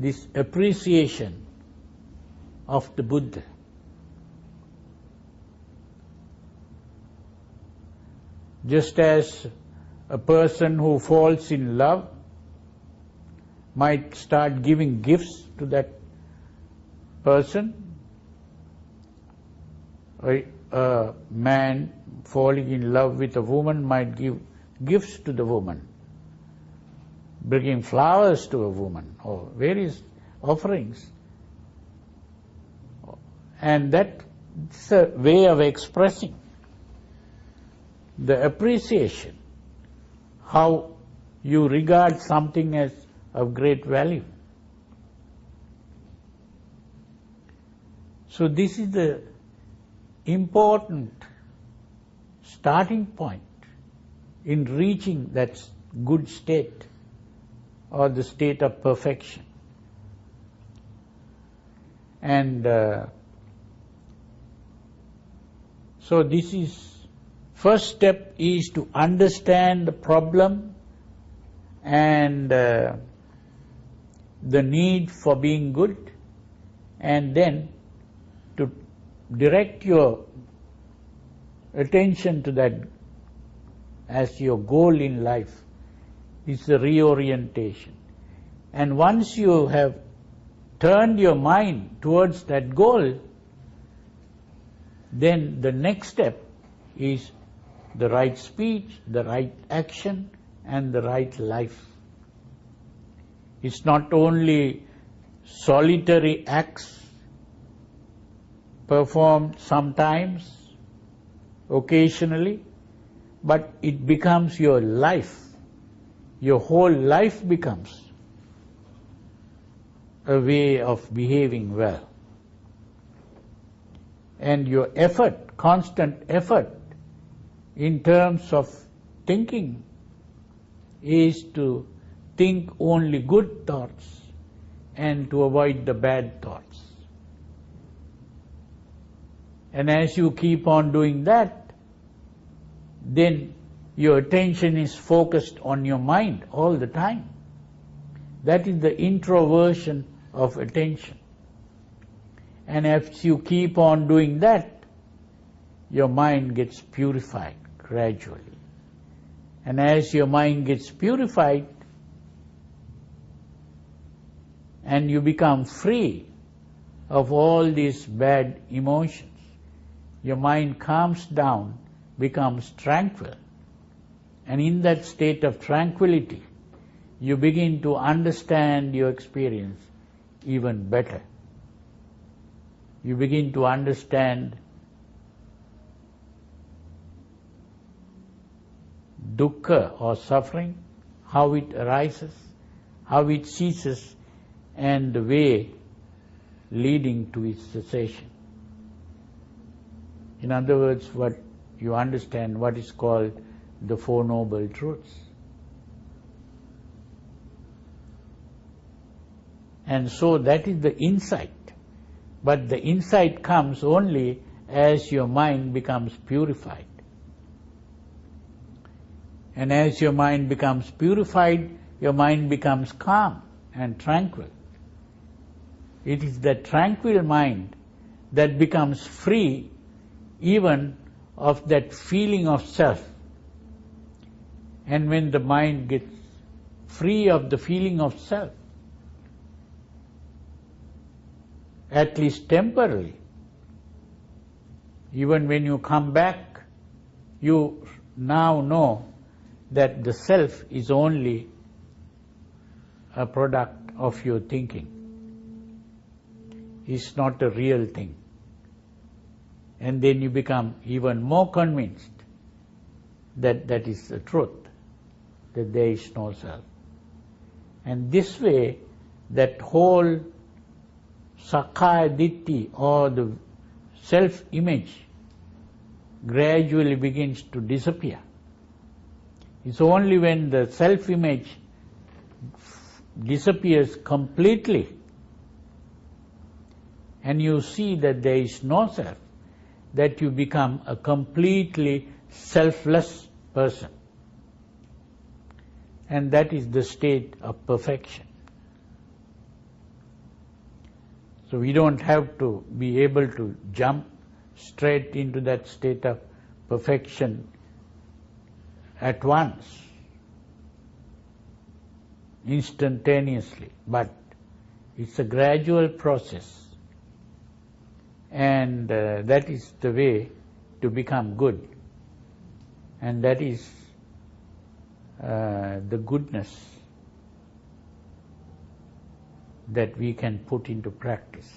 this appreciation of the Buddha. Just as a person who falls in love might start giving gifts to that person, a man falling in love with a woman might give gifts to the woman, bringing flowers to a woman or various offerings. And that's a way of expressing the appreciation, how you regard something as of great value. So this is the important starting point in reaching that good state or the state of perfection. And so this is, first step is to understand the problem and the need for being good, and then to direct your attention to that as your goal in life. It's a reorientation. And once you have turned your mind towards that goal, then the next step is the right speech, the right action, and the right life. It's not only solitary acts performed sometimes, occasionally, but it becomes your life. Your whole life becomes a way of behaving well. And your effort, constant effort in terms of thinking is to think only good thoughts and to avoid the bad thoughts. And as you keep on doing that, then your attention is focused on your mind all the time. That is the introversion of attention. And as you keep on doing that, your mind gets purified gradually. And as your mind gets purified and you become free of all these bad emotions, your mind calms down, becomes tranquil. And in that state of tranquility, you begin to understand your experience even better. You begin to understand dukkha or suffering, how it arises, how it ceases, and the way leading to its cessation. In other words, what you understand what is called the Four Noble Truths. And so that is the insight. But the insight comes only as your mind becomes purified. And as your mind becomes purified, your mind becomes calm and tranquil. It is that tranquil mind that becomes free even of that feeling of self. And when the mind gets free of the feeling of self, at least temporarily, even when you come back, you now know that the self is only a product of your thinking. It's not a real thing. And then you become even more convinced that that is the truth, that there is no self. And this way, that whole Sakkaya Ditthi or the self-image gradually begins to disappear. It's only when the self-image disappears completely and you see that there is no self, that you become a completely selfless person. And that is the state of perfection. So we don't have to be able to jump straight into that state of perfection at once, instantaneously, but it's a gradual process, and that is the way to become good, and that is the goodness that we can put into practice.